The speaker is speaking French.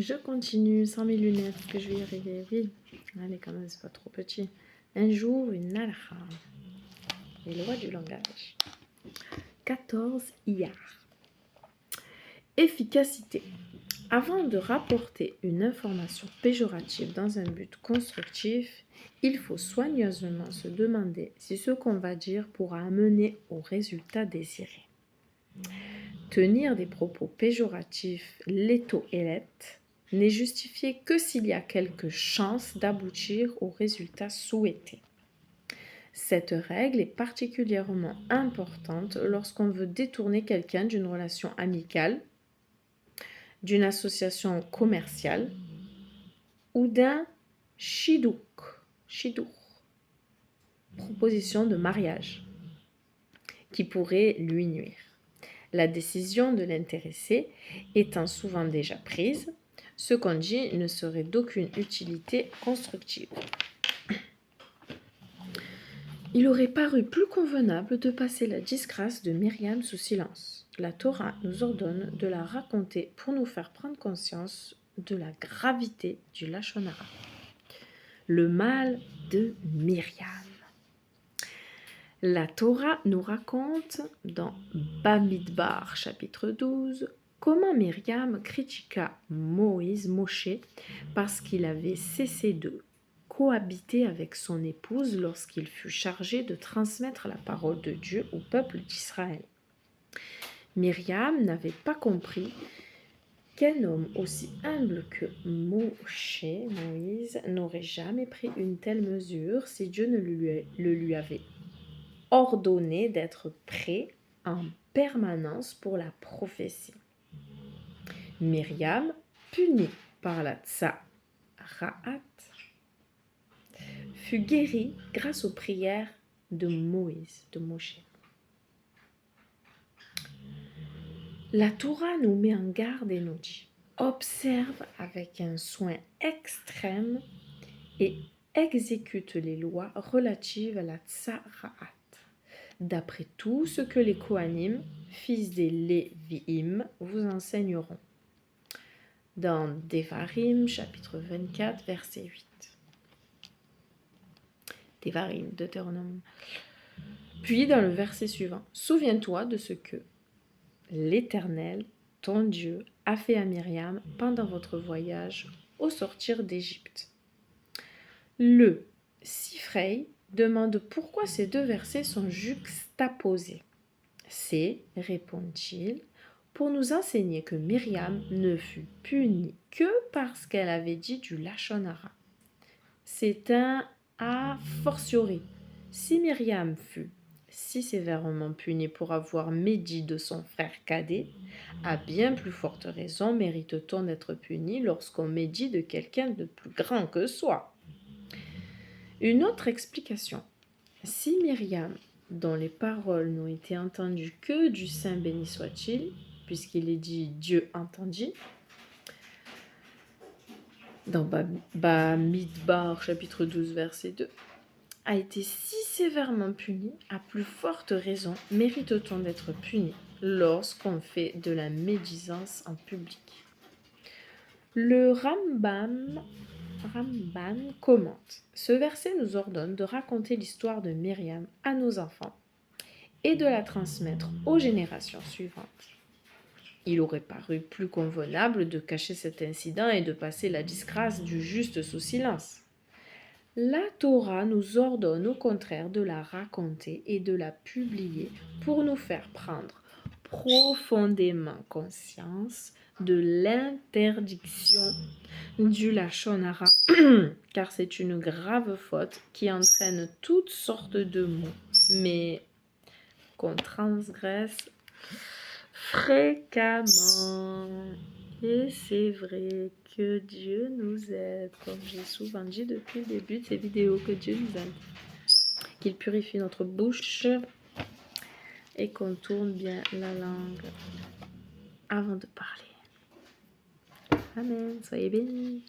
Je continue sans mes lunettes, est-ce que je vais y arriver? Oui. Allez, quand même, c'est pas trop petit. Un jour, une alha. Les lois du langage. 14 IR. Efficacité. Avant de rapporter une information péjorative dans un but constructif, il faut soigneusement se demander si ce qu'on va dire pourra amener au résultat désiré. Tenir des propos péjoratifs létaux et laites n'est justifié que s'il y a quelque chance d'aboutir au résultat souhaité. Cette règle est particulièrement importante lorsqu'on veut détourner quelqu'un d'une relation amicale, d'une association commerciale ou d'un shidouk, proposition de mariage, qui pourrait lui nuire. La décision de l'intéressé étant souvent déjà prise, ce qu'on dit ne serait d'aucune utilité constructive. Il aurait paru plus convenable de passer la disgrâce de Myriam sous silence. La Torah nous ordonne de la raconter pour nous faire prendre conscience de la gravité du Lachon Hara. Le mal de Myriam. La Torah nous raconte dans Bamidbar, chapitre 12, comment Myriam critiqua Moshe, parce qu'il avait cessé de cohabiter avec son épouse lorsqu'il fut chargé de transmettre la parole de Dieu au peuple d'Israël. Myriam n'avait pas compris qu'un homme aussi humble que Moïse, n'aurait jamais pris une telle mesure si Dieu ne le lui avait ordonné d'être prêt en permanence pour la prophétie. Myriam, punie par la Tsara'at, fut guérie grâce aux prières de Moshe. La Torah nous met en garde et nous dit: observe avec un soin extrême et exécute les lois relatives à la Tsara'at, d'après tout ce que les Kohanim, fils des Lévi'im, vous enseigneront. Dans Devarim, chapitre 24, verset 8. Devarim, Deutéronome. Puis dans le verset suivant, souviens-toi de ce que l'Éternel, ton Dieu, a fait à Myriam pendant votre voyage au sortir d'Égypte. Le Sifrei demande pourquoi ces deux versets sont juxtaposés. C'est, répond-il, pour nous enseigner que Myriam ne fut punie que parce qu'elle avait dit du Lachon Hara. C'est un a fortiori. Si Myriam fut si sévèrement punie pour avoir médit de son frère cadet, à bien plus forte raison mérite-t-on d'être puni lorsqu'on médit de quelqu'un de plus grand que soi. Une autre explication. Si Myriam, dont les paroles n'ont été entendues que du Saint béni soit-il, puisqu'il est dit Dieu entendit, dans Bamidbar, chapitre 12, verset 2, a été si sévèrement puni, à plus forte raison mérite-t-on d'être puni lorsqu'on fait de la médisance en public. Le Ramban commente. Ce verset nous ordonne de raconter l'histoire de Myriam à nos enfants et de la transmettre aux générations suivantes. Il aurait paru plus convenable de cacher cet incident et de passer la disgrâce du juste sous silence. La Torah nous ordonne au contraire de la raconter et de la publier pour nous faire prendre profondément conscience de l'interdiction du Lachon Hara, car c'est une grave faute qui entraîne toutes sortes de maux, mais qu'on transgresse fréquemment. Et c'est vrai que Dieu nous aide, comme j'ai souvent dit depuis le début de ces vidéos, que Dieu nous aide, qu'il purifie notre bouche et qu'on tourne bien la langue avant de parler. Amen, soyez bénis.